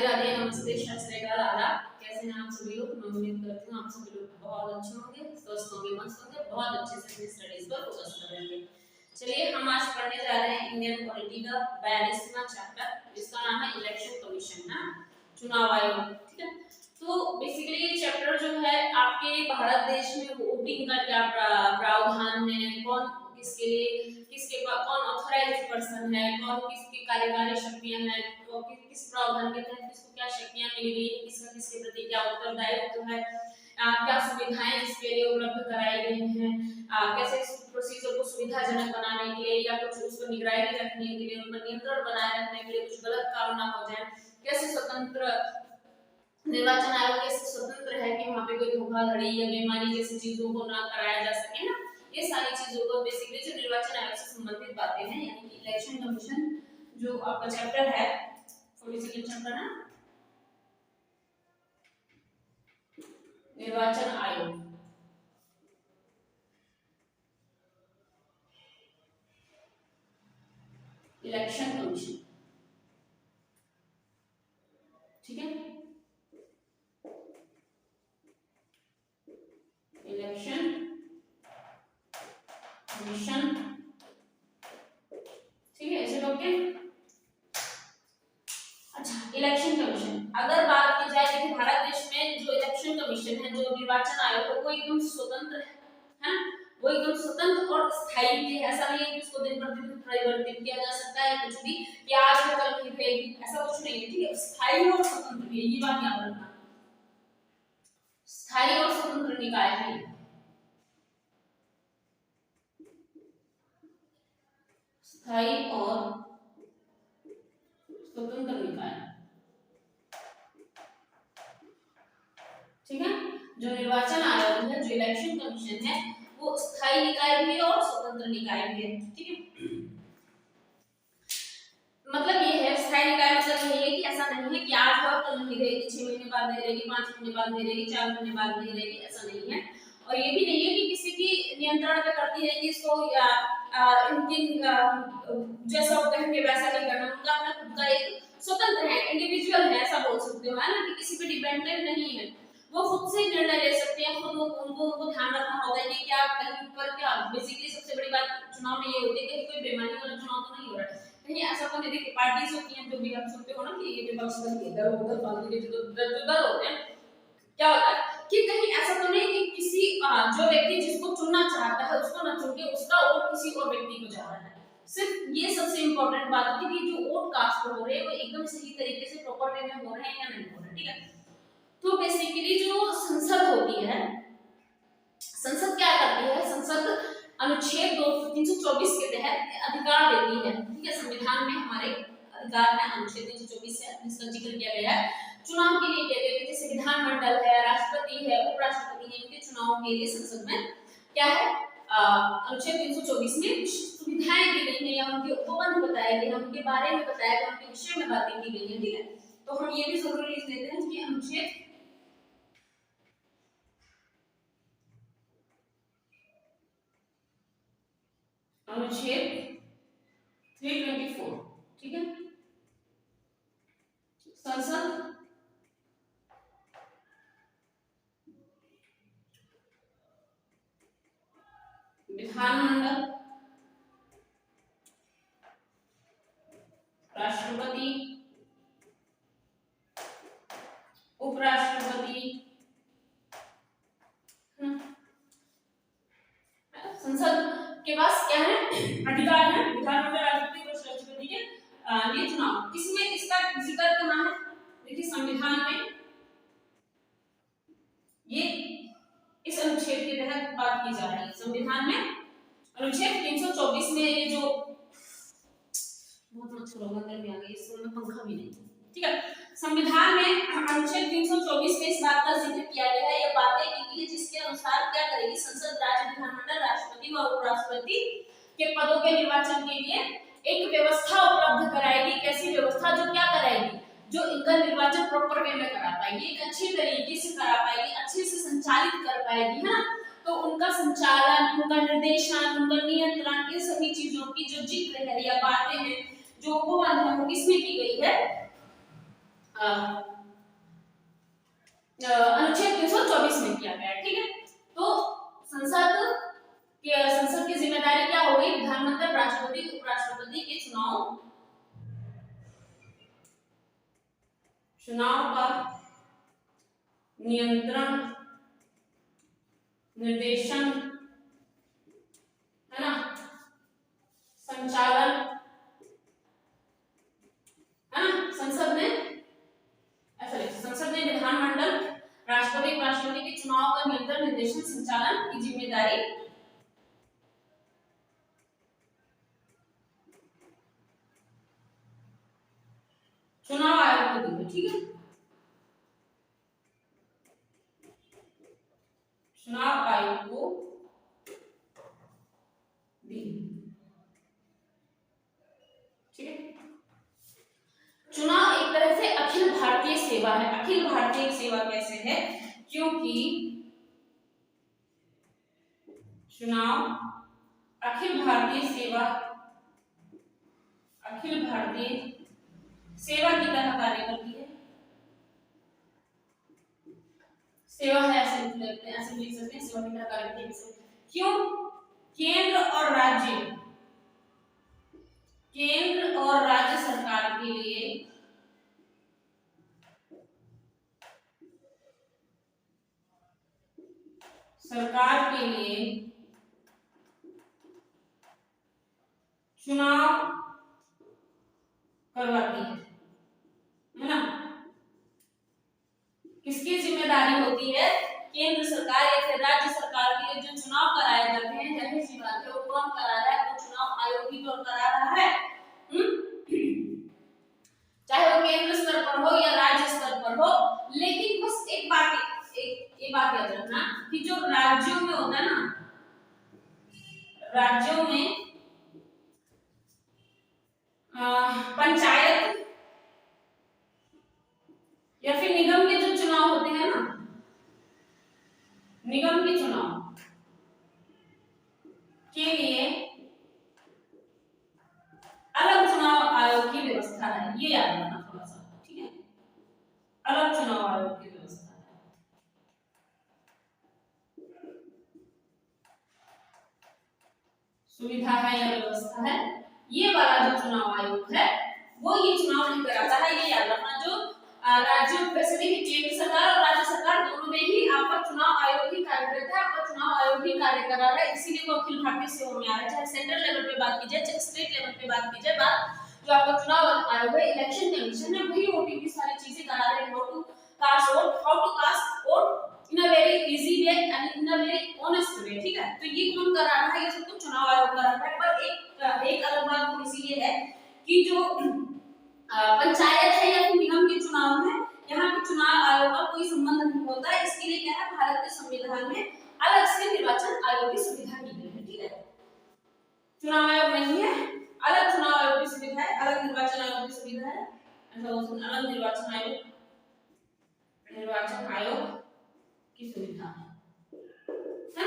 राधे नमस्ते सत श्री अकाल आदाब। कैसे हैं आप सभी लोग? मैं उम्मीद करती हूँ आप सभी लोग बहुत अच्छे होंगे, स्वस्थ होंगे, मस्त होंगे, बहुत अच्छे से अपनी स्टडीज पर फोकस कर रहे हैं। चलिए हम आज पढ़ने जा रहे हैं इंडियन पॉलिटी का 42वां चैप्टर, जिसका नाम है इलेक्शन कमीशन, ना चुनाव आयोग। ठीक है, तो बेसिकली ये चैप्टर जो है आपके भारत देश में वोटिंग का क्या प्रावधान है, कौन किसके लिए कौन ऑथराइज्ड पर्सन है, कौन किसकी कार्यकारी शक्तियां हैं, किस प्रावधान के तहत किसको क्या शक्तियां मिली गई, किसका किसके प्रति क्या उत्तरदायित्व है, क्या सुविधाएं इसके लिए उपलब्ध कराई गई हैं, कैसे इस प्रोसीजर को सुविधाजनक बनाने के लिए या कुछ उसको निगरानी रखने के लिए, उन पर नियंत्रण बनाए रखने के लिए कुछ गलत काम ना हो जाए, कैसे स्वतंत्र निर्वाचन आयोग कैसे स्वतंत्र है कि वहां पे कोई धोखाधड़ी या बेईमानी जैसी चीजों को ना कराया जा सके ना, ये सारी चीजों को बेसिकली जो निर्वाचन आयोग से संबंधित बातें हैं, यानी कि इलेक्शन कमीशन जो आपका चैप्टर है 42 चैप्टर ना निर्वाचन आयोग, इलेक्शन कमीशन। ठीक है, इलेक्शन कमीशन। ठीक है, चलो ओके। अच्छा, इलेक्शन कमीशन अगर बात की जाए कि भारत देश में जो इलेक्शन कमीशन है, जो निर्वाचन आयोग है, वो एकदम स्वतंत्र है, वो एकदम स्वतंत्र और स्थायी है। ऐसा नहीं है कि उसको दिन प्रतिदिन परिवर्तित किया जा सकता है कुछ भी, कि आज है कल नहीं रहेगी, ऐसा कुछ नहीं है। ठीक है, स्थायी और स्वतंत्र है, ये बात याद रखना, स्थायी और स्वतंत्र निकाय है, स्थायी और स्वतंत्र निकाय। ठीक है, जो निर्वाचन आयोग है, जो इलेक्शन कमीशन है, वो स्थायी निकाय भी है और स्वतंत्र निकाय भी है। ठीक है, मतलब ये है स्थायी निकाय मतलब ये है कि ऐसा नहीं है कि आज और कल नहीं रहेगी, 6 महीने बाद नहीं रहेगी, 5 महीने बाद नहीं रहेगी, 4 महीने बाद नहीं रहेगी, ऐसा नहीं है। और ये भी नहीं है कि किसी की नियंत्रण पे करती है कि इसको या इनकी जैसा वो कहेंगे वैसा नहीं करना, उनका अपना खुद का एक स्वतंत्र है, इंडिविजुअल है, ऐसा बोल सकते हो, है ना, कि किसी पे डिपेंडेंट नहीं है, वो खुद से निर्णय ले सकते हैं, खुद उनको ध्यान रखना होता है कि क्या कहीं पर क्या बेसिकली सबसे बड़ी बात चुनाव में ये होती है कि कोई बेईमानी वाला चुनाव तो नहीं हो रहा है कहीं, ऐसा तो नहीं। देखिए पार्टीज होती हैं, जो भी आप सुनते हो ना कि ये विपक्ष दल के इधर उधर फालतू के जो दल होते हैं, क्या होता है कि कहीं ऐसा तो नहीं कि किसी जो व्यक्ति जिसको चुनना चाहता है उसको न चुन के उसका वोट किसी और व्यक्ति को जा रहा है। सिर्फ ये सबसे इंपॉर्टेंट बात है कि जो वोट कास्ट हो रहे हैं वो एकदम सही तरीके से प्रॉपर वे में हो रहे हैं या नहीं हो रहे। ठीक है, तो बेसिकली जो संसद होती है, संसद क्या करती है, संसद अनुच्छेद 324 के तहत अधिकार देती है। ठीक है, संविधान में हमारे अधिकार है, अनुच्छेद 324 है जिसका जिक्र किया गया है। चुनाव के लिए कहते हैं जैसे विधानमंडल है, राष्ट्रपति है, उपराष्ट्रपति है, इनके चुनाव के लिए संसद में क्या है, अनुच्छेद 324 में सुविधाएं दी गई हैं या उनके उपबंध बताए गए हैं, उनके बारे में बताया गया, उनके विषय में बातें की गई हैं। ठीक है, तो हम ये भी जरूर लिख देते हैं कि अनुच्छेद अनुच्छेद 324। ठीक है, संसद विधानमंडल राष्ट्रपति उपराष्ट्रपति संसद के पास क्या है, अधिकार है, विधानमंडल राष्ट्रपति उपराष्ट्रपति के लिए चुनाव। किसमें इसका जिक्र कहाँ है, देखिए संविधान में, ये इस अनुच्छेद के तहत बात की जा रही है। संविधान में अनुच्छेद 324 में ये जो बहुत मच्छर होगा, अंदर में आ गई, इसमें पंखा भी नहीं। ठीक है, संविधान में अनुच्छेद 324 में इस बात का जिक्र किया गया है, ये बातें की गई है जिसके अनुसार क्या करेगी संसद, राज्य विधानमंडल राष्ट्रपति व उपराष्ट्रपति के पदों के निर्वाचन के लिए एक व्यवस्था उपलब्ध कराएगी। कैसी व्यवस्था, जो क्या कराएगी, जो इनका निर्वाचन प्रॉपर वे में करा पाएगी, एक अच्छी तरीके से करा पाएगी, अच्छे से संचालित कर पाएगी, है ना। तो उनका संचालन, उनका निर्देशन, उनका नियंत्रण, इन सभी चीजों की जो जिक्र है या बातें हैं, जो उपबंध है, वो किसमें की गई है, अनुच्छेद 324 में किया गया है। ठीक है, तो संसद की जिम्मेदारी क्या हो गई? प्रधानमंत्री, राष्ट्रपति, उपराष्ट्रपति के चुनाव का नियंत्रण, निर्देशन, है ना, संचालन, है ना, संसद ने विधानमंडल, राष्ट्रपति, उपराष्ट्रपति के चुनाव का नियंत्रण, निर्देशन, संचालन की जिम्मेदारी चुनाव आयोग को दी है। ठीक है, चुनाव आयोग को दी। ठीक है, चुनाव एक तरह से अखिल भारतीय सेवा है। अखिल भारतीय सेवा कैसे है? क्योंकि चुनाव अखिल भारतीय सेवा की तरह कार्य करती है। सेवा है, ऐसे लिख सकते हैं, सेवा की तरह कार्य करती है। क्यों? केंद्र और राज्य सरकार के लिए चुनाव करवाती है ना। किसकी जिम्मेदारी होती है? केंद्र सरकार या फिर राज्य सरकार के लिए जो चुनाव कराए जाते हैं, जाहिर सी बात है वो कौन करा रहा है? वो चुनाव आयोग ही तो करा रहा है। चाहे वो केंद्र स्तर पर हो या राज्य स्तर पर हो। लेकिन बस एक बात याद रखना कि जो राज्यों में होता है ना, राज्यों में पंचायत या फिर निगम के जो चुनाव होते हैं ना, निगम के चुनाव के लिए अलग चुनाव आयोग की व्यवस्था है। ये याद रखना थोड़ा सा। ठीक है, अलग चुनाव आयोग की व्यवस्था है। सुविधा है या व्यवस्था है। ये वाला जो चुनाव आयोग है वो ये चुनाव नहीं कराता है। ये याद रखना। जो राज्यों, वैसे देखिए केंद्र सरकार और राज्य सरकार दोनों में ही आपका चुनाव आयोग ही कार्य करता है, आपका चुनाव आयोग ही कार्य कर रहा है। इसीलिए वो अखिल भारतीय सेवा में आ रहा है। चाहे सेंट्रल लेवल पे बात की जाए, चाहे स्टेट लेवल पे बात की जाए, जो आपका चुनाव आयोग है, इलेक्शन कमीशन है, वही ओटीपी सारी चीजें करा रहे हैं। How to cast vote in a very easy way and in a very honest way. ठीक है, तो ये कौन करा रहा है? ये सब तो चुनाव आयोग करा रहा है। पर एक अलग बात थोड़ी सी ये है कि जो पंचायत है या फिर निगम के चुनाव है, यहाँ पे चुनाव आयोग का कोई संबंध नहीं होता है। इसके लिए क्या है, भारत के संविधान में अलग से निर्वाचन आयोग की सुविधा दी गई है। ठीक है, चुनाव आयोग नहीं है, अलग चुनाव आयोग की सुविधा है, अलग निर्वाचन आयोग की सुविधा है। अलग निर्वाचन आयोग की सुविधा है ना।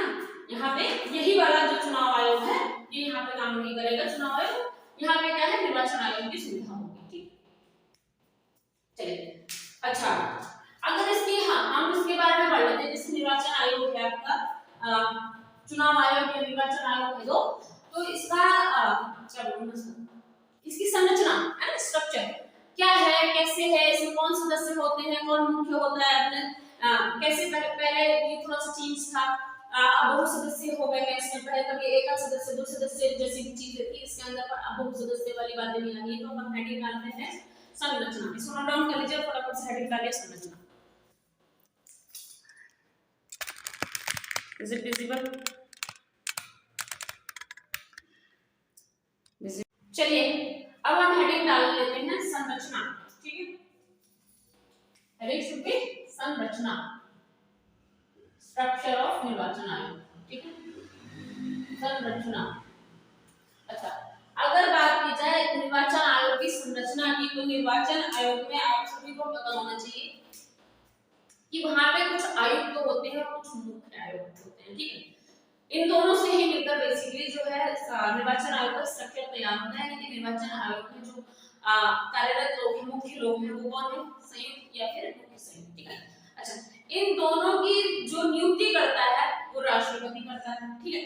यहाँ पे यही वाला जो चुनाव आयोग है ये यहाँ पे काम नहीं करेगा। चुनाव आयोग यहाँ पे क्या है, निर्वाचन आयोग की सुविधा होगी। ठीक, चलिए अच्छा, अगर इसकी हम इसके बारे में पढ़ लेते हैं। जैसे निर्वाचन आयोग है आपका, चुनाव आयोग या निर्वाचन आयोग है दो, तो इसका क्या बोलूं, इसकी संरचना है ना, स्ट्रक्चर क्या है, कैसे है, इसमें कौन सदस्य होते हैं, कौन मुख्य होता है, अपने कैसे पहले ये थोड़ा सा चेंज था, अब बहुत सदस्य हो गए हैं इसमें। पहले कभी एक सदस्य, दो सदस्य जैसी भी चीजें थी इसके अंदर, पर अब बहुत सदस्य वाली बातें भी आ रही है। तो हम हेडिंग डालते हैं संरचना। इसको नोट डाउन कर लीजिए, फटाफट से हेडिंग डालिए संरचना। Is it visible? चलिए अब हम हेडिंग डाल लेते हैं संरचना। ठीक है, हेडिंग शुड बी संरचना, स्ट्रक्चर ऑफ निर्वाचन आयोग। ठीक है, संरचना। अच्छा, अगर बात की जाए निर्वाचन आयोग की संरचना की, तो निर्वाचन आयोग में आप सभी को पता होना चाहिए कि वहां पे कुछ आयुक्त तो होते हैं और कुछ मुख्य आयुक्त होते हैं। ठीक है, इन दोनों से ही मिलकर बेसिकली जो है निर्वाचन आयोग का स्ट्रक्चर तैयार होता है। लेकिन निर्वाचन आयोग में जो कार्यरत लोग हैं, मुख्य लोग हैं, वो कौन है? संयुक्त या फिर मुख्य संयुक्त। ठीक है। अच्छा, इन दोनों की जो नियुक्ति करता है वो राष्ट्रपति करता है। ठीक है।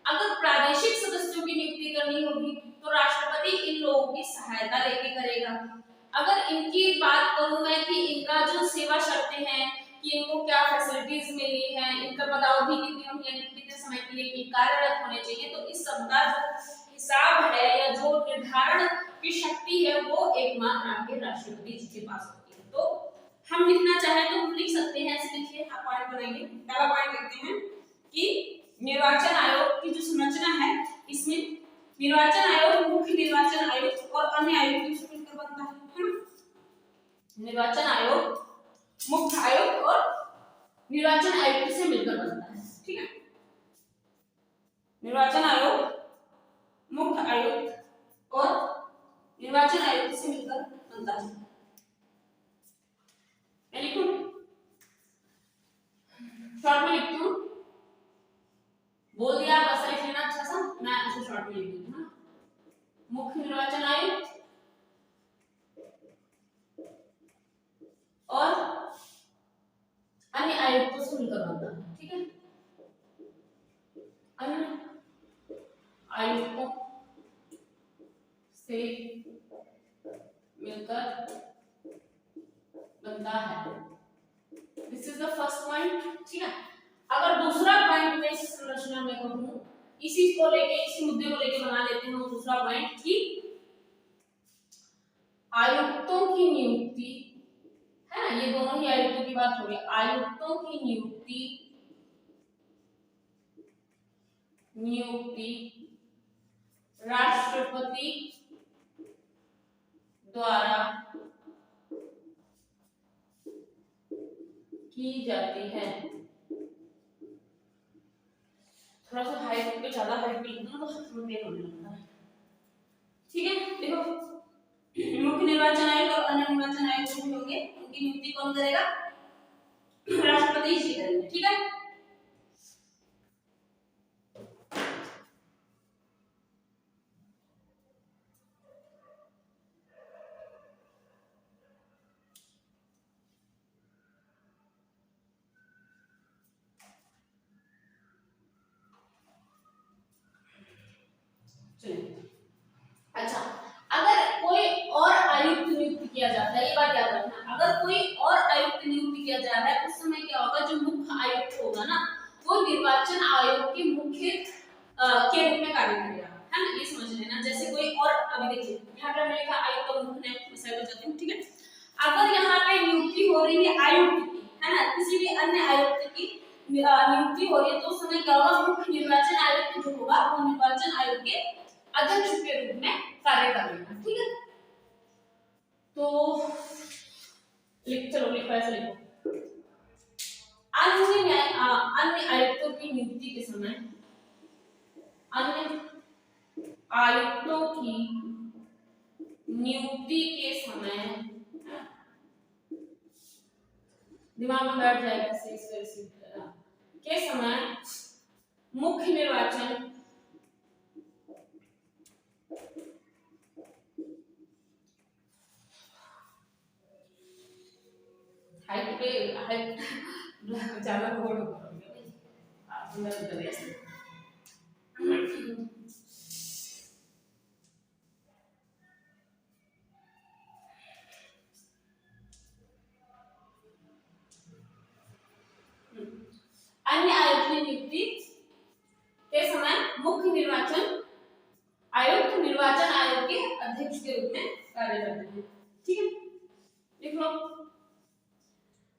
अगर प्रादेशिक सदस्यों की नियुक्ति करनी होगी तो राष्ट्रपति इन लोगों की सहायता लेके करेगा। अगर इनकी बात करूं मैं कि इनका जो सेवा शर्तें हैं कि इनको क्या फैसिलिटीज मिली है, इनका पदावधि कितनी होनी है, कितने समय के लिए कार्यरत होने चाहिए, तो इस सब का जो हिसाब है या जो निर्धारण की शक्ति है वो एकमात्र आपके राष्ट्रपति जी के पास होती है। तो हम लिखना चाहें तो हम लिख सकते हैं, ऐसे लिखिए, आप पॉइंट बनाएंगे। पहला पॉइंट लिखते हैं कि निर्वाचन आयोग की जो संरचना है इसमें निर्वाचन आयोग, मुख्य निर्वाचन आयुक्त और अन्य आयुक्त से मिलकर बनता है। निर्वाचन आयोग मुख्य आयुक्त और निर्वाचन आयुक्त से मिलकर बनता है। ठीक है। निर्वाचन आयोग मुख्य आयुक्त और निर्वाचन आयुक्त से मिलकर बनता है। मैं लिखूं, शॉर्ट में लिखती हूँ, बोल दिया आप ऐसा लिख लेना अच्छा सा, मैं ऐसे शॉर्ट में लिख देती हूँ। मुख्य निर्वाचन आयुक्त और अन्य आयुक्तों से मिलकर बनता है। ठीक है। अन्य आयुक्तों से मिलकर बनता है। This is the first point. ठीक है। अगर दूसरा पॉइंट में इस संरचना में कहूं, इसी को लेके, इसी मुद्दे को लेके बना लेते हैं दूसरा पॉइंट कि आयुक्तों की नियुक्ति है ना, ये दोनों ही आयुक्तों की बात हो रही है। आयुक्तों की नियुक्ति राष्ट्रपति द्वारा की जाती है। थोड़ा सा हाइट पे, ज्यादा हाइट पे लिखना तो सुनने को मिलता है। ठीक है। देखो, मुख्य निर्वाचन आयोग और अन्य निर्वाचन आयोग जो भी होंगे उनकी नियुक्ति कौन करेगा? राष्ट्रपति जी करेंगे। ठीक है। अच्छा, अगर कोई और आयुक्त नियुक्त किया जाता है, ये बात याद रखना, अगर कोई और आयुक्त नियुक्त किया जा रहा है उस समय क्या होगा, जो मुख्य आयुक्त होगा ना वो निर्वाचन आयोग के मुख्य के रूप में कार्य करेगा, है ना, ये समझ लेना। जैसे कोई और, अभी देखिए यहाँ पे मैंने लिखा आयुक्त और मुख्य न्यायाधीश साइड हो जाते हैं। ठीक है। अगर यहाँ पे नियुक्ति हो रही है आयुक्त की, है ना, किसी भी अन्य आयुक्त की नियुक्ति हो रही है तो उस समय क्या होगा, मुख्य निर्वाचन आयुक्त जो होगा वो निर्वाचन आयोग के अध्यक्ष के रूप में कार्य करेगा। ठीक है। तो चलो लिखो, ऐसे लिखो, अन्य आयुक्तों की नियुक्ति के समय, अन्य आयुक्तों की नियुक्ति के समय, दिमाग में बैठ जाएगा के समय मुख्य निर्वाचन हाइट पे हाइट ज्यादा बोर्ड अन्य आयुक्त की नियुक्ति के समय मुख्य निर्वाचन आयुक्त निर्वाचन आयोग के अध्यक्ष के रूप में कार्य करते हैं। ठीक है। लिख लो,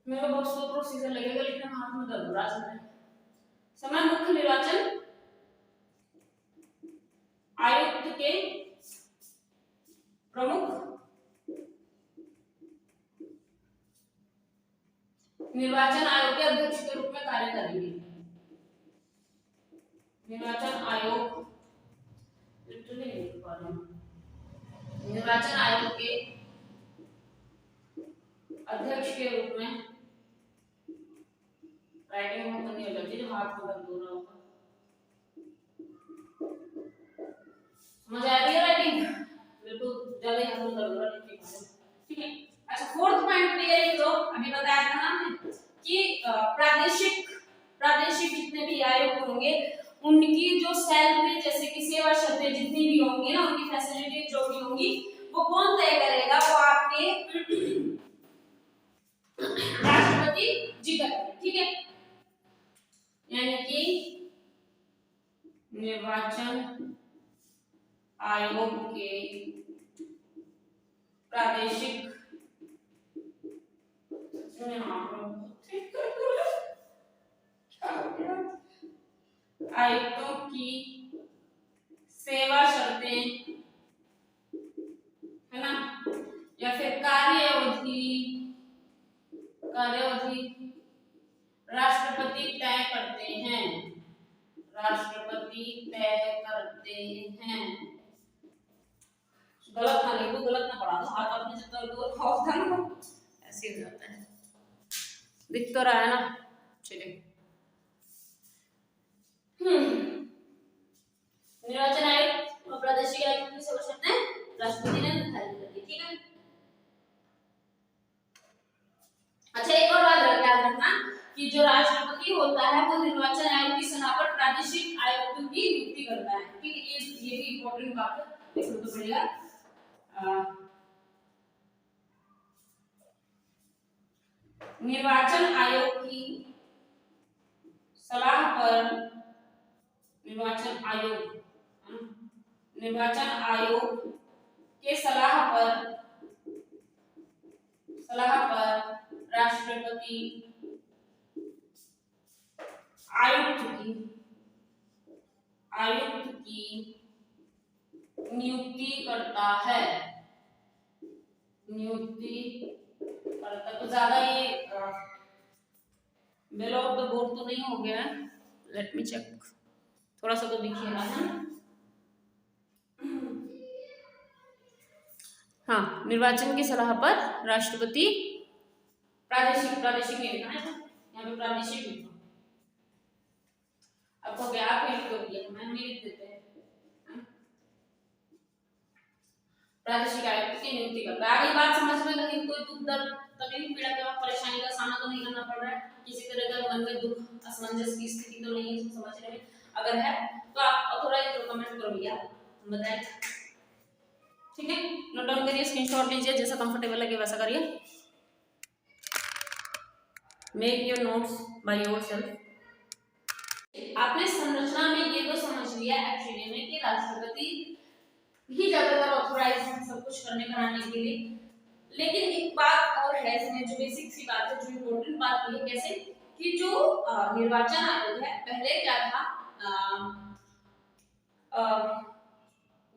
मेरे को बहुत प्रोसीजर लगेगा लिखने में, हाथ में दर्द हो रहा है। समय मुख्य निर्वाचन आयुक्त के प्रमुख निर्वाचन आयोग के अध्यक्ष के रूप में कार्य करेंगे। निर्वाचन आयोग, निर्वाचन आयोग के अध्यक्ष के रूप में, राइटिंग में करनी हो जाती है, हाथ में दर्द हो रहा होगा। समझ आ रही है राइटिंग? बिल्कुल ज्यादा ही हम कर रहा है, ठीक है। अच्छा, फोर्थ पॉइंट क्लियर है। तो अभी बताया था ना हमने कि प्रादेशिक जितने भी आयोग होंगे उनकी जो सैलरी जैसे कि सेवा शर्तें जितनी भी होंगी ना, उनकी फैसिलिटी जो भी होंगी वो कौन तय करेगा? वो आपके राष्ट्रपति जी करेंगे, ठीक है। यानी कि निर्वाचन आयोग के प्रादेशिक आयुक्तों की सेवा शर्तें, है ना, या फिर कार्यावधि राष्ट्रपति तय करते हैं, गलत ना लिखो, गलत ना पढ़ा दो, हाथ अपने से कर दो, होता ना ऐसे हो जाता है। दिख तो रहा है ना, चलिए। निर्वाचन आयोग और प्रादेशिक आयोग की सेवा शर्तें राष्ट्रपति ने निर्धारित कर दी, ठीक है। अच्छा, एक और बात याद रखना कि जो राष्ट्रपति होता है वो निर्वाचन आयोग की सलाह पर प्रादेशिक आयुक्तों की नियुक्ति करता है, ठीक है। ये भी इंपॉर्टेंट बात है, देखना तो पड़ेगा। निर्वाचन आयोग की सलाह पर निर्वाचन आयोग के सलाह पर राष्ट्रपति आयुक्त की नियुक्ति करता है, तो ज्यादा ये बेलो ऑफ द बोर्ड तो नहीं हो गया है, लेट मी चेक, थोड़ा सा तो दिखिएगा, है ना। हाँ, निर्वाचन की सलाह पर राष्ट्रपति प्रादेशिक नहीं लिखा है, यहाँ पे प्रादेशिक लिखो, आपको क्या फील कर दिया, मैं नहीं लिख देते हैं, प्रादेशिक आयुक्त की नियुक्ति करता है। आगे बात समझ में नहीं, कोई दुख दर्द तकलीफ पीड़ा के परेशानी का सामना तो नहीं करना पड़ रहा है, किसी तरह का मन में दुख असमंजस की स्थिति तो नहीं है, समझने में अगर है तो आप थोड़ा कमेंट करो भैया, बताएं, ठीक है। नोट डाउन करिए, स्क्रीनशॉट लीजिए, जैसा कंफर्टेबल लगे वैसा करिए, make your notes by yourself. आपने संरचना में ये तो समझ लिया एक्चुअली में कि राष्ट्रपति ही ज्यादातर ऑथोराइज है सब कुछ करने कराने के लिए, लेकिन एक बात और है इसमें जो बेसिक सी बात है, जो इम्पोर्टेंट बात ये कैसे कि जो निर्वाचन आयोग है पहले क्या था,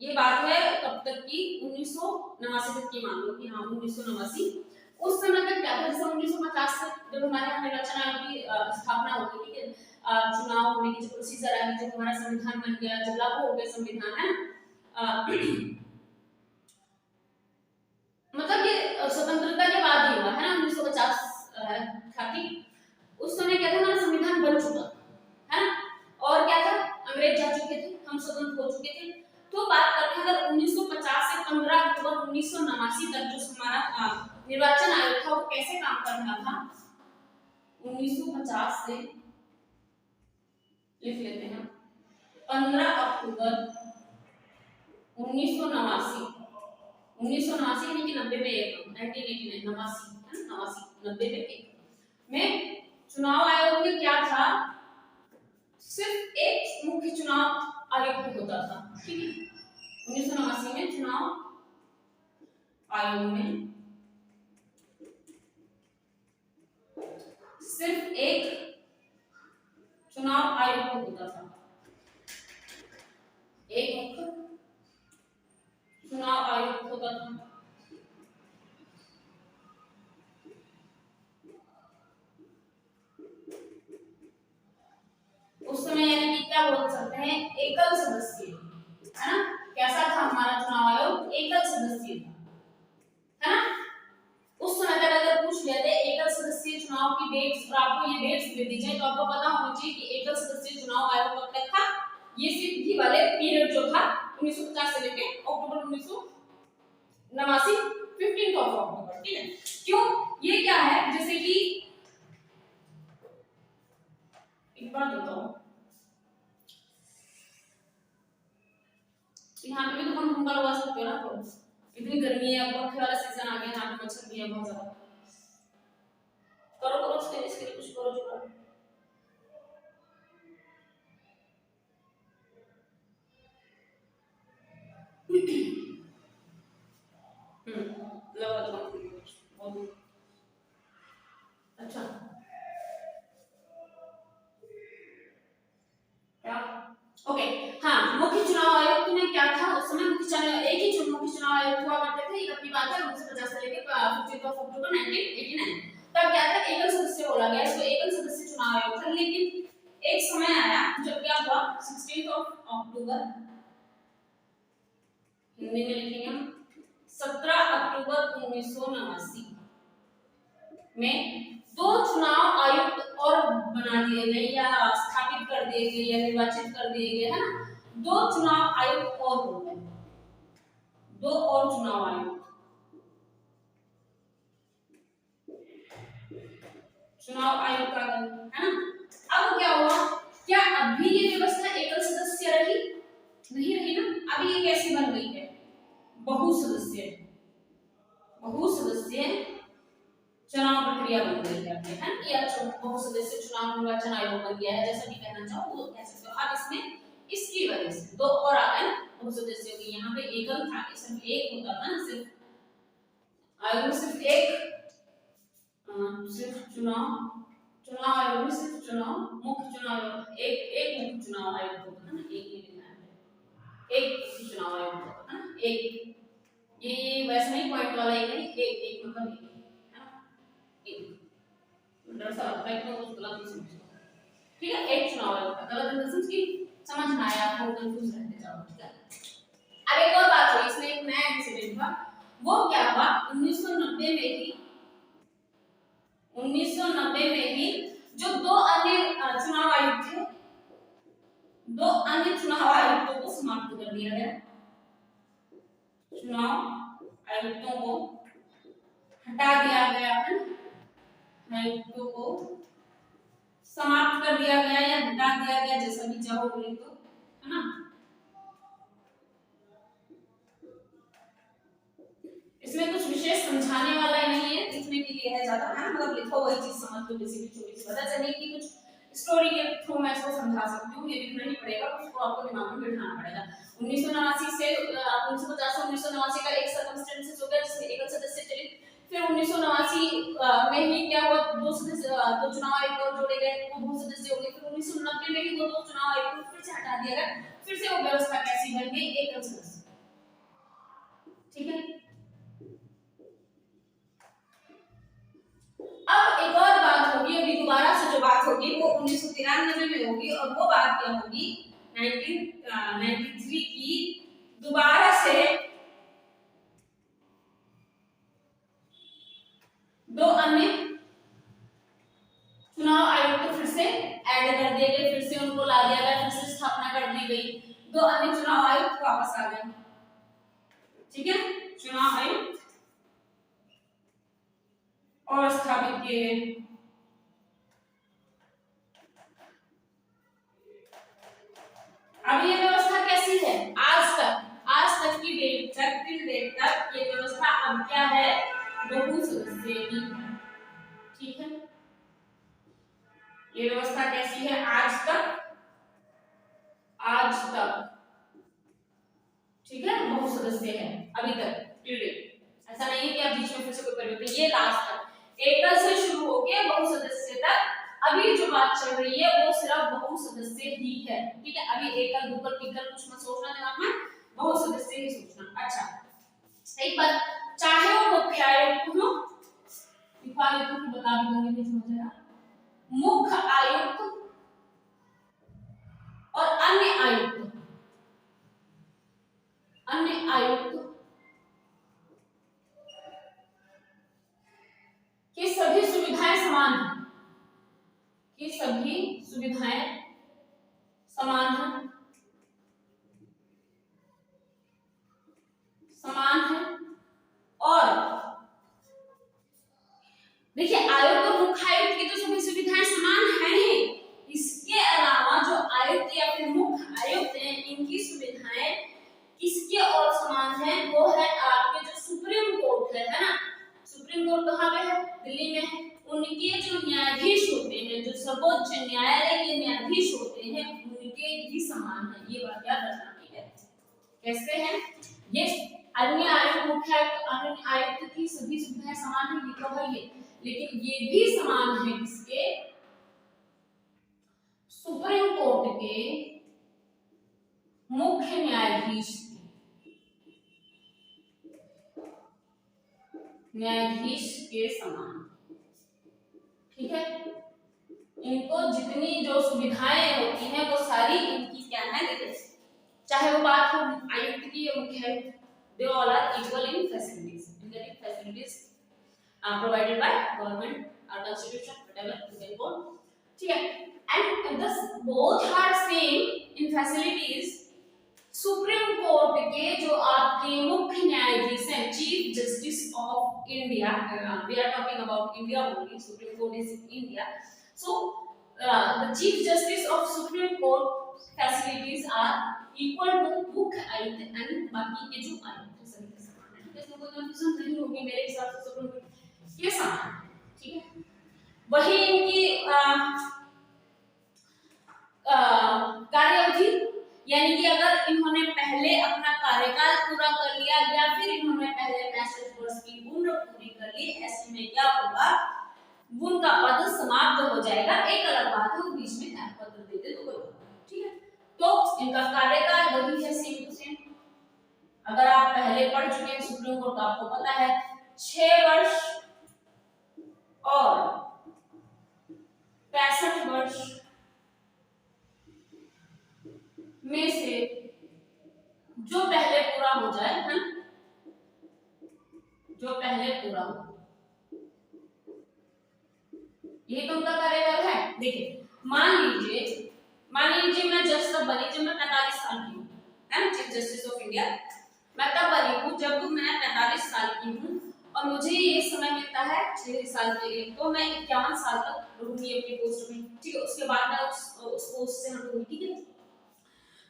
ये बात है कब तक की, 1989 तक की, मान लो कि हाँ 1989, उस समय तक क्या था, जैसे 1950 से जब हमारे यहाँ निर्वाचन आयोग की स्थापना हो गई, ठीक है, चुनाव होने की जो प्रोसीजर आई, जब हमारा संविधान बन गया, जब लागू हो गया संविधान, है मतलब ये स्वतंत्रता के बाद ही हुआ है ना, 1950 था, ठीक। उस समय क्या था, हमारा संविधान बन चुका है ना, और क्या था, अंग्रेज जा चुके थे, हम स्वतंत्र हो चुके थे। तो बात करते हैं अगर 1950 से 15 अक्टूबर 1989 तक जो हमारा निर्वाचन आयोग था वो कैसे काम कर रहा था, 1950 से लिख लेते हैं 15 अक्टूबर 1989 यानी कि 90 में एक, 1989 90 में एक में चुनाव आयोग में क्या था, सिर्फ एक मुख्य चुनाव आयुक्त होता था, ठीक है। 1989 में चुनाव आयोग में सिर्फ एक चुनाव आयुक्त होता था, एक मुख्य चुनाव आयुक्त होता था। उस समय यानी कि क्या बोल सकते हैं, एकल सदस्य, है ना। कैसा था हमारा चुनाव आयोग, एकल सदस्य था, है ना। उस समय तक अगर पूछ लेते एकल सदस्य चुनाव की डेट्स, और आपको ये डेट्स दे दी जाए तो आपको पता होना चाहिए कि एकल सदस्य चुनाव आयोग कब तक था। ये सिर्फ ही वाले पीरियड जो था 1950 से लेकर अक्टूबर 1989 89 15 अक्टूबर, ठीक है। क्यों, ये क्या है, जैसे कि एक बार बताओ, यहाँ पे भी तो पंखा लगा सकते हो ना, तो इतनी गर्मी है, पंखे वाला सीजन आ गया, यहाँ पे मच्छर भी है बहुत ज्यादा। करो करो इसके लिए कुछ करो जो करो। लगा दो बहुत अच्छा। क्या, ओके, हाँ, मुख्य चुनाव आयुक्त में क्या था उस समय, एक ही मुख्य चुनाव आयुक्त हुआ करते थे। ये अपनी बात है 1950 से लेकर 15 अक्टूबर 1989। तब क्या था, एकल सदस्य बोला गया इसको, एकल सदस्य चुनाव आयोग था। लेकिन एक समय आया जब क्या हुआ, 16 अक्टूबर, हिंदी में लिखेंगे हम, 17 अक्टूबर 1989 में दो चुनाव आयुक्त और बना दिए गए या स्थापित कर दिए गए या निर्वाचित कर दिए गए, है ना। दो चुनाव आयुक्त और हो गए, दो और चुनाव आयुक्त, चुनाव आयुक्त आ गए, है ना। अब क्या हुआ, क्या अभी ये व्यवस्था एकल सदस्य रही? नहीं रही ना। अभी ये कैसी बन गई है, बहुसदस्य, बहुसदस्य चुनाव प्रक्रिया बन गई है, या बहुसदस्य चुनाव निर्वाचन आयोग बन गया है, जैसा भी कहना चाहो वो कह सकते हो। अब इसमें इसकी वजह से दो और आ गए बहुसदस्यों की, यहाँ पे एकल था, इसमें एक होता था ना, सिर्फ आयोग में सिर्फ एक, सिर्फ चुनाव आयोग में सिर्फ चुनाव, मुख्य चुनाव एक मुख्य चुनाव आयोग होता था ना, एक में लिखना है, एक चुनाव आयोग होता था ना, एक, ये वैसे नहीं पॉइंट वाला एक नहीं, एक मतलब एक, है ना, एक डर सा लगता है कि वो गलत नहीं समझो, ठीक है। एक चुनाव आयोग का गलत नहीं समझ की, समझ में आया आपको, कंफ्यूज रहते जाओ, ठीक है। अब एक और बात हुई, इसमें एक नया इंसिडेंट हुआ, वो क्या हुआ, 1990 में ही जो दो अन्य चुनाव आयुक्त थे, दो अन्य चुनाव आयुक्तों को समाप्त कर दिया गया, चुनाव आयुक्तों को हटा दिया गया है, आयुक्तों को समाप्त कर दिया गया या हटा दिया गया, जैसा भी चाहो बोले तो, है ना। इसमें कुछ विशेष समझाने वाला नहीं है, लिखने के लिए है ज्यादा, है ना, मतलब लिखो वही चीज समझ लो, किसी भी छोटी सी पता चले कि कुछ स्टोरी के थ्रू मैं इसको समझा सकती हूँ, ये लिखना ही पड़ेगा, उसको आपको दिमाग में बिठाना पड़ेगा। 1989 से 1950 से 1989 का एक सर्कमस्टेंसेस हो गया जिसमें एकल सदस्य चले, फिर 1989 में ही क्या हुआ, दो चुनाव आयुक्त और जोड़े गए, वो बहु सदस्य हो गए, फिर 1990 में ही दो चुनाव आयुक्त फिर से हटा दिया गया, फिर से वो व्यवस्था कैसी बन गई, एकल सदस्य, ठीक है। अब एक और बात होगी, अभी दोबारा से जो बात होगी वो 1993 में होगी, और वो बात क्या होगी, 1993 की दोबारा से दो अन्य चुनाव आयुक्त फिर से ऐड कर दिए गए, फिर से उनको ला दिया गया, फिर से स्थापना कर दी गई, दो अन्य चुनाव आयुक्त वापस आ गए, ठीक है, चुनाव आयुक्त और स्थापित किए गए। अब ये व्यवस्था कैसी है, आज तक की डेट तक, टिल डेट तक ये व्यवस्था अब क्या है, बहु सदस्यीय की है, ठीक है। ये व्यवस्था कैसी है आज तक, ठीक है, बहु सदस्य है अभी तक, टिल डेट, ऐसा नहीं है कि अब बीच में फिर से कोई परिवर्तन, ये लास्ट तक एकल से शुरू होके बहु सदस्य तक, अभी जो बात चल रही है वो सिर्फ बहु सदस्य ही है, ठीक है। अभी एकल दुकल टिकल कुछ मत सोचना दिमाग में, बहु सदस्य ही सोचना। अच्छा, एक बात, चाहे वो मुख्य आयुक्त हो, लिखवा देती हूँ, बता भी दूंगी नहीं समझेगा, मुख्य आयुक्त और अन्य आयुक्त की सभी सुविधाएं समान हैं, कि सभी सुविधाएं समान हैं, समान है, कोर्ट कहाँ पे है? दिल्ली में है। उनके जो न्यायाधीश होते हैं, जो सर्वोच्च न्यायालय के न्यायाधीश होते हैं, उनके भी समान है। ये बात याद रखना है। कैसे हैं ये? अन्य आयुक्त, मुख्य आयुक्त, अन्य आयुक्त की सभी सुविधाएं समान है, ये तो है ये, लेकिन ये भी समान है किसके? सुप्रीम कोर्ट के मुख्य न्यायाधीश के समान। ठीक है, इनको जितनी जो सुविधाएं होती हैं वो सारी इनकी क्या है? देखिए, चाहे वो बात हो आयुक्त की या मुख्य आयुक्त, they all are equal in facilities, in getting facilities provided by government or constitution, whatever you can call. ठीक है, and thus both are same in facilities. Supreme court के जो आपके मुख्य न्यायाधीश हैं, chief justice of India, we are talking about India only, Supreme Court is in India. So the chief justice of Supreme Court facilities are equal to मुख्य आयुक्त and बाकी के जो आयुक्त सभी के समान है। ठीक है, इसमें कोई कंफ्यूजन नहीं होगी मेरे हिसाब से, सुप्रीम कोर्ट के समान है। ठीक है, वही इनकी कार्यावधि, यानी कि अगर इन्होंने पहले अपना कार्यकाल पूरा कर लिया या फिर इन्होंने पहले 65 वर्ष की उम्र पूरी कर ली, ऐसे में क्या होगा? उनका पद समाप्त हो जाएगा। एक अलग बात है, बीच में त्यागपत्र दे दे तो कोई बात नहीं। ठीक है, तो इनका कार्यकाल वही है, सेम टू सेम। अगर आप पहले पढ़ चुके हैं सुप्रीम कोर्ट का, आपको पता है 6 वर्ष और 65 वर्ष में से जो पहले पूरा हो जाए, है जो पहले पूरा हो, ये तो उनका कार्यकाल है। देखिए, मान लीजिए मैं जज तब बनी जब मैं 45 साल की हूँ, है ना, चीफ जस्टिस ऑफ इंडिया। मैं तब बनी हूँ जब मैं 45 साल की हूँ और मुझे ये समय मिलता है 6 साल के लिए, तो मैं 51 साल तक रहूंगी अपनी पोस्ट में। ठीक है, उसके बाद मैं उस पोस्ट से हटूंगी। ठीक है,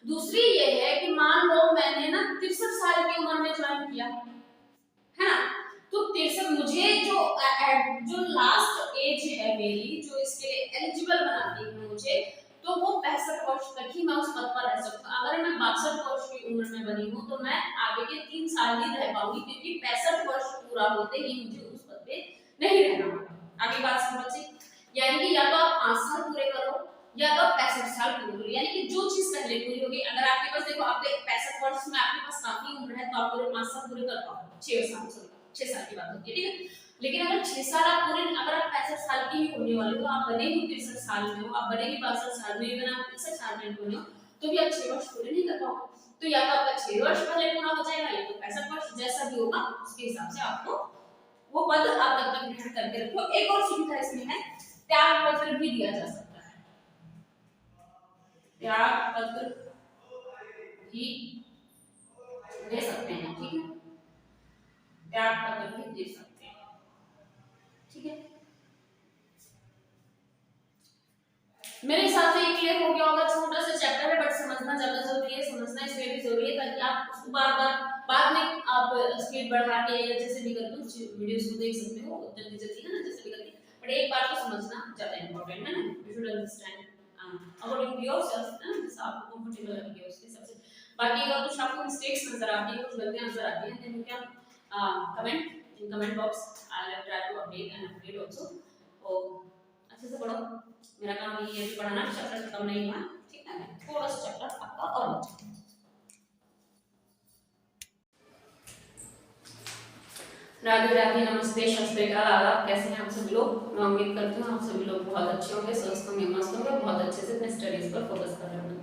दूसरी ये है कि मान लो मैंने ना 63 साल की उम्र में ज्वाइन किया, है ना, तो 63 मुझे जो लास्ट एज है मेरी, जो इसके लिए एलिजिबल बनाती है मुझे, तो वो 65 वर्ष तक ही मैं उस पद पर रह सकती हूँ। अगर मैं 62 वर्ष की उम्र में बनी हूँ तो मैं आगे के 3 साल ही रह पाऊंगी, क्योंकि 65 वर्ष पूरा होते ही मुझे उस पद पे नहीं रहना होगा। आगे बात समझिए, यानी कि या तो आप 5 साल पूरे करो या तो 65 साल पूरे करो, यानी कि जो चीज पहले पूरी होगी। अगर आपके पास, देखो, आपके 65 वर्ष में आपके पास काफी उम्र है, तो आप पूरे 5 साल पूरे कर पाओगे, 6 साल की बात होती है। ठीक है, लेकिन अगर 6 साल आप पूरे, अगर आप 65 साल की ही होने वाले हो, आप बने ही 63 साल में हो, आप बने ही 62 साल में, अगर आप 63 साल में होने हो, तो भी आप 6 वर्ष पूरे नहीं कर पाओगे। तो या तो आपका 6 वर्ष पहले पूरा हो जाएगा या तो 65 वर्ष, जैसा भी होगा उसके हिसाब से आपको वो पद आप तब तक ग्रहण करके रखो। एक और सुविधा इसमें है, त्याग पत्र भी दिया जा सकता है, त्याग पत्र भी दे सकते हैं। ठीक है, त्याग पत्र भी दे सकते हैं। ठीक है, मेरे हिसाब से ये क्लियर हो गया होगा। छोटा सा चैप्टर है बट समझना ज्यादा जरूरी है, समझना इसलिए भी जरूरी है ताकि आप उसको बार बार बाद में आप स्पीड बढ़ा के या जैसे भी करके उस वीडियोस को देख सकते हो जल्दी जल्दी, है ना, जैसे भी करके। बट एक बात को समझना ज्यादा इंपॉर्टेंट है ना, you should understand according to yourself, है ना, जैसा आपको कंफर्टेबल लगे उसके हिसाब से। बाकी अगर कुछ आपको मिस्टेक्स नजर आती है, कुछ गलतियां नजर आती हैं, then you can comment in comment box, I will try to update and update also. तो अच्छे से पढ़ो, मेरा काम ये है पढ़ाना, चैप्टर खत्म नहीं हुआ। ठीक है, थोड़ा सा चैप्टर आपका और बचा। राधे राधे, नमस्ते, सत श्री अकाल, आदाब। कैसे हैं आप सभी लोग? मैं उम्मीद करती हूँ आप सभी लोग बहुत अच्छे होंगे, स्वस्थ होंगे, मस्त होंगे, बहुत अच्छे से अपने स्टडीज पर फोकस कर रहे होंगे।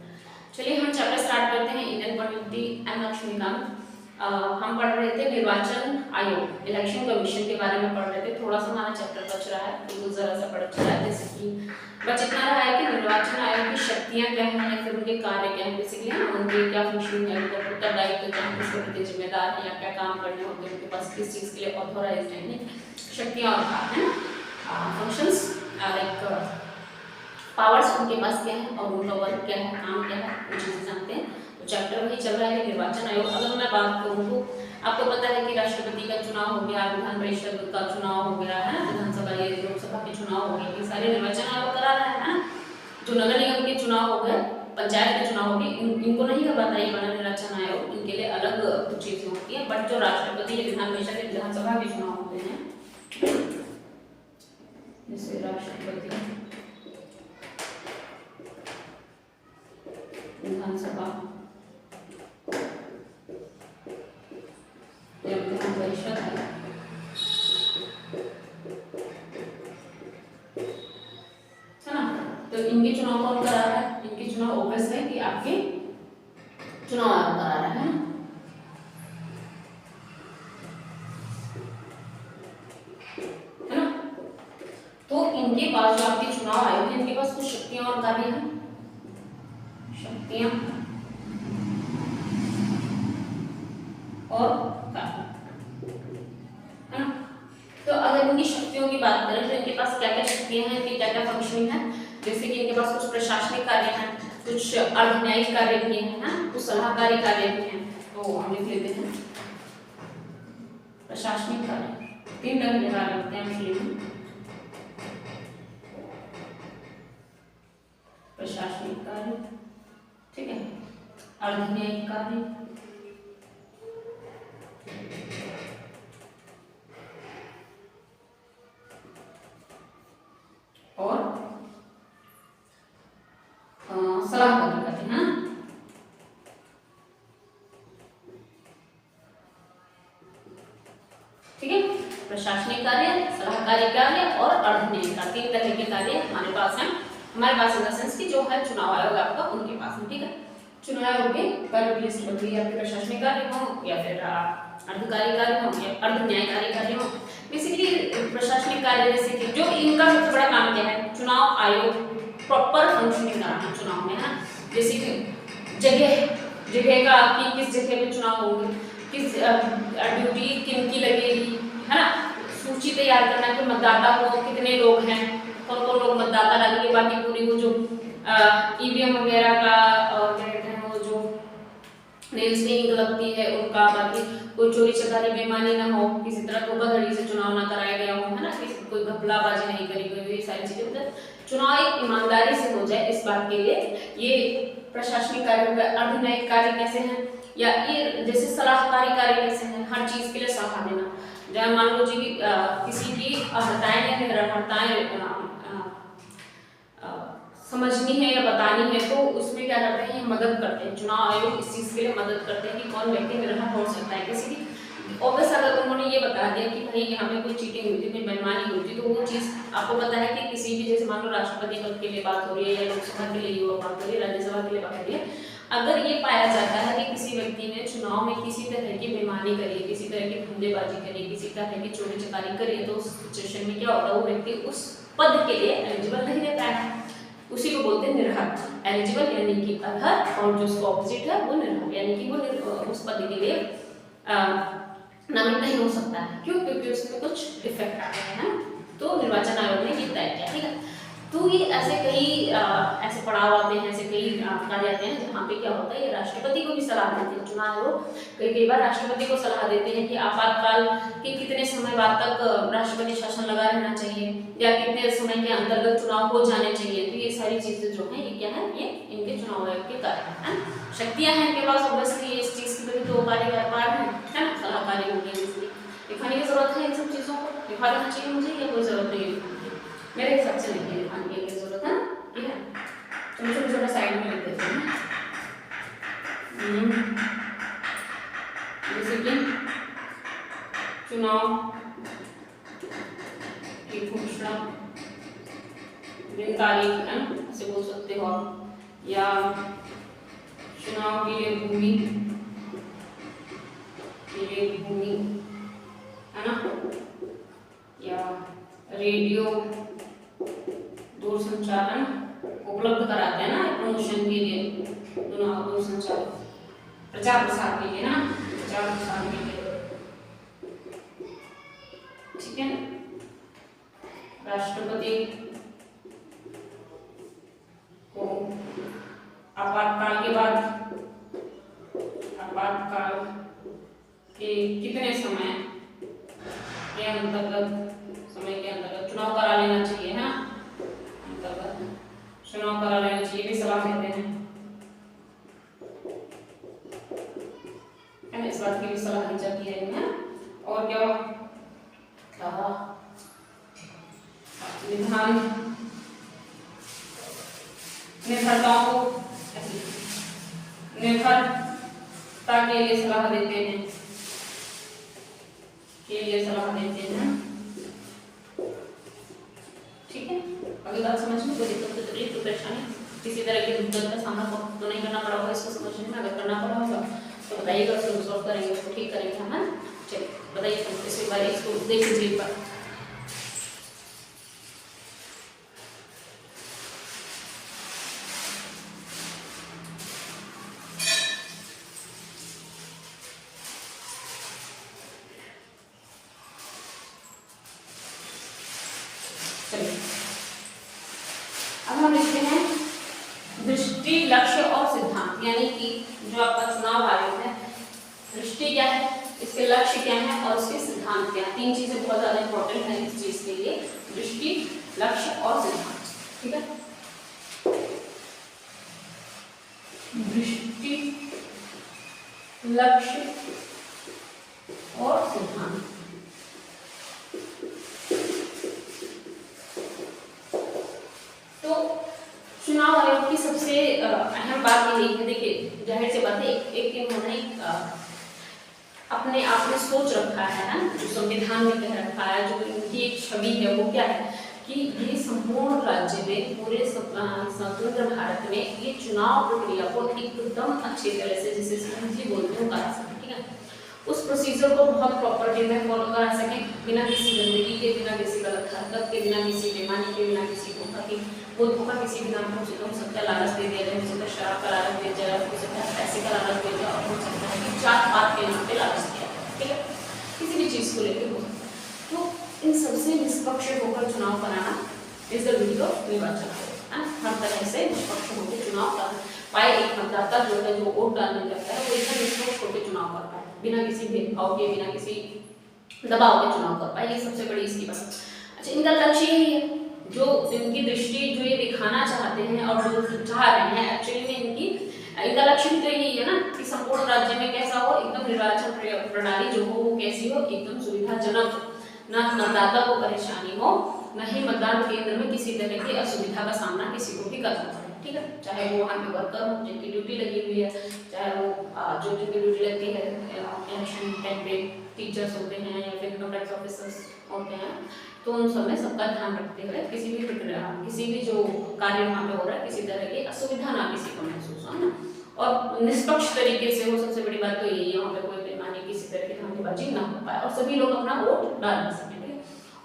चलिए हम चैप्टर स्टार्ट करते हैं। Indian polity and Laxmikanth. हम पढ़ रहे थे निर्वाचन आयोग, इलेक्शन कमीशन के बारे में पढ़ रहे थे। थोड़ा सा हमारा चैप्टर बच रहा है, बिल्कुल जरा सा पढ़ चुका है। जैसे कि बच इतना रहा है कि निर्वाचन आयोग की शक्तियां क्या हैं या फिर उनके कार्य क्या हैं, बेसिकली उनके क्या फंक्शन है, उनका उत्तरदायित्व क्या है, किसके प्रति जिम्मेदार है, या क्या काम करने होते हैं, उनके पास किस चीज़ के लिए ऑथोराइज्ड है, शक्तियां और है फंक्शंस लाइक पावर्स उनके पास क्या है और उनका वर्क क्या है, काम क्या है, वो चीज़ें जानते हैं। तो चैप्टर वही चल रहा है निर्वाचन आयोग। अगर मैं बात करूँ तो आपको पता है कि राष्ट्रपति का चुनाव हो गया, विधान परिषद का चुनाव हो गया है ना, विधानसभा या लोकसभा के चुनाव हो गए, ये सारे निर्वाचन आयोग करा रहा है ना। जो नगर निगम के चुनाव हो गए, पंचायत के चुनाव हो गए, इनको नहीं करवाता ये बना निर्वाचन आयोग, इनके लिए अलग कुछ चीजें होती है। बट जो राष्ट्रपति या विधान परिषद या विधानसभा के चुनाव होते हैं, जैसे राष्ट्रपति, विधानसभा या विधान परिषद है, ना, तो इनके चुनाव कौन करा रहा है? इनके चुनाव ऑब्वियस है कि आपके चुनाव आयोग करा रहा है ना। तो इनके पास जो आपके चुनाव आयोग है, इनके पास कुछ शक्तियां और कार्य हैं, शक्तियां और कार्य, है ना। तो अगर इनकी शक्तियों की बात करें तो इनके पास क्या क्या शक्तियां हैं, इनकी क्या क्या फंक्शनिंग है। जैसे कि इनके पास कुछ प्रशासनिक कार्य हैं, कुछ अर्धन्यायिक कार्य भी हैं, ना, कुछ सलाहकारी कार्य भी हैं। तो हम लिख लेते हैं प्रशासनिक कार्य, 3 तरह के कार्य होते हैं मुस्लिम, प्रशासनिक कार्य, ठीक है, अर्धन्यायिक कार्य और सलाहकारी कार्य, है ना। ठीक है, प्रशासनिक कार्य, सलाहकारी कार्य और अर्धन्यायिक कार्य, 3 तरह के कार्य हमारे पास हैं। हमारे पास इन द सेंस की जो है चुनाव आयोग आपका उनके पास है, ठीक है। चुनाव आयोग के कार्य की लिस्ट बन गई है, आपके प्रशासनिक कार्य हो या फिर अर्धकारी कार्य हो या अर्धन्यायकारी कार्य हो। बेसिकली प्रशासनिक कार्य जैसे कि जो इनका सबसे बड़ा काम क्या है, चुनाव आयोग प्रॉपर फंक्शनिंग कराना चुनाव में, है। जैसे कि जगह का आपकी किस जगह पे चुनाव होंगे, किस ड्यूटी किन की लगेगी, है ना। सूची तैयार करना कि मतदाता को कितने लोग हैं, कौन कौन लोग मतदाता लगेंगे, बाकी पूरी वो जो ईवीएम वगैरह का और क्या कहते हैं वो जो नेल्स में इंक लगती है उनका, बाकी कोई चोरी चकारी बेईमानी ना हो, किसी तरह धोखाधड़ी से चुनाव ना कराया गया हो, है ना, किसी कोई घपलाबाजी नहीं करी गई, ये सारी चीजें, मतलब चुनाव एक ईमानदारी से हो जाए इस बात के लिए ये प्रशासनिक कार्य हो गया। अर्धन्यायिक कार्य कैसे हैं, या ये जैसे सलाहकारी कार्य कैसे हैं, हर चीज के लिए सलाह देना। जब मान लो जी किसी की हताएं या निरर्थताएं समझनी है या बतानी है, तो उसमें क्या करते हैं, ये मदद करते हैं। चुनाव आयोग इस चीज के लिए मदद करते हैं कि कौन व्यक्ति निरर्थक हो सकता है किसी की। ऑब्वियस अगर उन्होंने ये बता दिया कि भाई यहाँ पे कोई चीटिंग हुई थी, कोई बेईमानी हुई थी, तो वो चीज आपको पता है कि किसी भी, जैसे मान लो राष्ट्रपति पद के लिए बात हो रही है या लोकसभा के लिए बात हो रही है, राज्यसभा के लिए बात हो रही है, अगर ये पाया जाता है कि किसी व्यक्ति ने चुनाव में किसी तरह की बेईमानी करी, किसी तरह की धंधेबाजी करी, किसी तरह की चोरी चकारी करी, तो उस सिचुएशन में क्या होता है, वो व्यक्ति उस पद के लिए एलिजिबल नहीं रहता है। उसी को बोलते हैं निरर्हक। एलिजिबल यानी कि अर्हत, और जो उसका ऑपोजिट है वो निरर्हक, यानी कि वो उस पद के लिए नामित नहीं हो सकता है। क्यों? क्योंकि उसमें कुछ डिफेक्ट आ गया है। तो निर्वाचन आयोग ने ये तय किया, ठीक है। तो ये ऐसे कई ऐसे पड़ाव आते हैं, ऐसे कई कार्य आते हैं जहाँ पे क्या होता है, ये राष्ट्रपति को भी सलाह देते हैं। चुनाव आयोग कई बार राष्ट्रपति को सलाह देते हैं कि आपातकाल के कितने समय बाद तक राष्ट्रपति शासन लगा रहना चाहिए, या कितने समय के अंतर्गत चुनाव हो जाने चाहिए। तो ये सारी चीजें जो है, ये क्या है, ये इनके चुनाव आयोग के कार्य है। शक्तियां हैं इनके पास, ऑब्वियसली इस चीज की तो कार्य कर पा रहे हैं, है ना, सलाहकारी हो गई। इसलिए दिखाने की जरूरत है इन सब चीजों को, दिखा देना चाहिए मुझे, या कोई जरूरत नहीं है मेरे हिसाब से, नहीं है दिखाने की जरूरत है, ठीक है। तो मुझे थोड़ा साइड में लिख देते हैं, जैसे कि चुनाव की घोषणा दिन तारीख है, ऐसे बोल सकते हो, या चुनाव के लिए भूमि है ना, या रेडियो दूरसंचार उपलब्ध कराते हैं ना प्रमोशन के लिए, दूरसंचार प्रचार प्रसार के लिए ना, प्रचार प्रसार के लिए, ठीक है। राष्ट्रपति को आपातकाल के बाद कि कितने समय के अंतर्गत चुनाव करा लेना चाहिए, है ना, अंतर्गत चुनाव करा लेना चाहिए भी सलाह देते हैं, है ना, इस बात की भी सलाह दी जाती है इनमें। और क्या विधान निर्भरताओं को निर्भरता के लिए सलाह देते हैं, ठीक है। अगर बात समझ में कोई दिक्कत तकलीफ तो परेशानी किसी तरह की दिक्कत का सामना तो नहीं करना पड़ा होगा इसको समझने में, अगर करना पड़ा होगा तो बताइएगा, उसको सॉल्व करेंगे, उसको ठीक करेंगे, है ना। चलिए बताइए इस बार इसको देख लीजिए एक बार। अब हम लिखते हैं दृष्टि, लक्ष्य और सिद्धांत, यानी कि जो आपका चुनाव आयोग है, दृष्टि क्या है, इसके लक्ष्य क्या है और इसके सिद्धांत क्या है। तीन चीजें बहुत ज्यादा इंपॉर्टेंट है इस चीज के लिए, दृष्टि, लक्ष्य और सिद्धांत, ठीक है। दृष्टि, लक्ष्य और सिद्धांत। तो चुनाव आयोग की सबसे अहम बात यही है, देखिए जाहिर सी बात है, एक इन्होंने अपने आप में सोच रखा है ना, जो संविधान में कह रखा है, जो इनकी एक छवि है वो क्या है कि ये संपूर्ण राज्य में, पूरे स्वतंत्र भारत में ये चुनाव प्रक्रिया को एकदम अच्छी तरह से, जिसे समझी बोलते हैं, करा सके, ठीक है। उस प्रोसीजर को बहुत प्रॉपर वे में फॉलो करा सके, बिना किसी गंदगी के, बिना किसी गलत हरकत के, बिना किसी बेईमानी के, बिना किसी धोखा के। वो धोखा किसी भी नाम पर हो सकता है, लालच दे दिया जाए, हो सकता है शराब का लालच दिया जाए, हो सकता है पैसे का लालच दिया जाए, और हो सकता है कि जात पात के नाम पे लालच दिया जाए, ठीक है, किसी भी चीज़ को लेकर हो सकता है। तो इन सबसे निष्पक्ष होकर चुनाव कराना इज द ड्यूटी ऑफ निर्वाचन आयोग, है ना। हर तरह से निष्पक्ष होकर चुनाव कर पाए एक मतदाता जो है, जो वोट डालने लगता है, वो एकदम निष्पक्ष होकर चुनाव कर पाए, बिना किसी भेदभाव के, बिना किसी दबाव के चुनाव कर पाए, ये सबसे बड़ी इसकी बात। अच्छा, इनका लक्ष्य यही है, जो इनकी दृष्टि जो ये दिखाना चाहते हैं और जो चाह रहे हैं एक्चुअली में इनका लक्ष्य भी तो यही है ना कि संपूर्ण राज्य में कैसा हो, एकदम निर्वाचन प्रणाली जो हो वो कैसी हो, एकदम सुविधाजनक, ना मतदाता को परेशानी हो, न ही मतदान केंद्र में किसी तरह की असुविधा का सामना किसी को भी करना पड़े, ठीक है। चाहे वो वहाँ पे वर्कर हो जिनकी ड्यूटी लगी हुई है, चाहे वो जो जिनकी ड्यूटी लगती है इलेक्शन टाइम पे टीचर्स होते हैं या फिर इनकम टैक्स ऑफिसर्स होते हैं, तो उन सब में सबका ध्यान रखते हुए किसी भी जो कार्य वहाँ पे हो रहा है, किसी तरह की असुविधा ना किसी को महसूस हो, ना, और निष्पक्ष तरीके से हो। सबसे बड़ी बात तो यही है, वहाँ पे कोई बेईमानी, किसी तरह की धांधलीबाजी ना हो पाए और सभी लोग अपना वोट डाल सकें,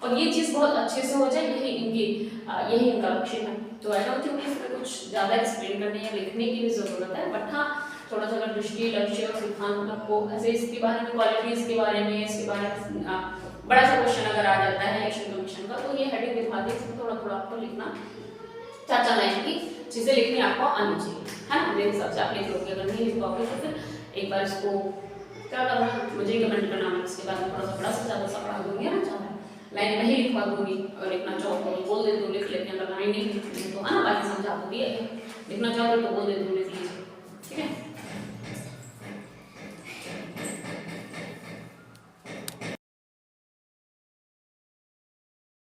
और ये चीज़ बहुत अच्छे से हो जाए, यही इनका लक्ष्य है। तो आई डोंट थिंक इसमें कुछ ज़्यादा एक्सप्लेन करने या लिखने की भी ज़रूरत है, बट हाँ थोड़ा सा अगर दृष्टि, लक्ष्य और सिद्धांत को ऐसे इसके बारे में, क्वालिटीज़ के बारे में, इसके बारे में बड़ा सा क्वेश्चन अगर आ जाता है इलेक्शन कमीशन का, तो ये हेडिंग दिखा दी, इसमें थोड़ा थोड़ा आपको लिखना, 4-4 लाइन की चीज़ें लिखनी आपको आनी चाहिए, है ना। मेरे हिसाब से आप लिख लोगे, अगर नहीं लिख पाओगे तो फिर एक बार इसको क्या करना, मुझे कमेंट करना, मैं इसके बाद में थोड़ा सा बड़ा सा ज़्यादा सा पढ़ा दूँगी, है ना, ज़्यादा लाइन नहीं लिखवा दूँगी, और लिखना चाहो तो बोल दे दूँ, लिख लेते हैं, अगर लाइन नहीं लिखती तो, है ना, बाकी समझा दूँगी, लिखना चाहो तो बोल दे दूँ, लिख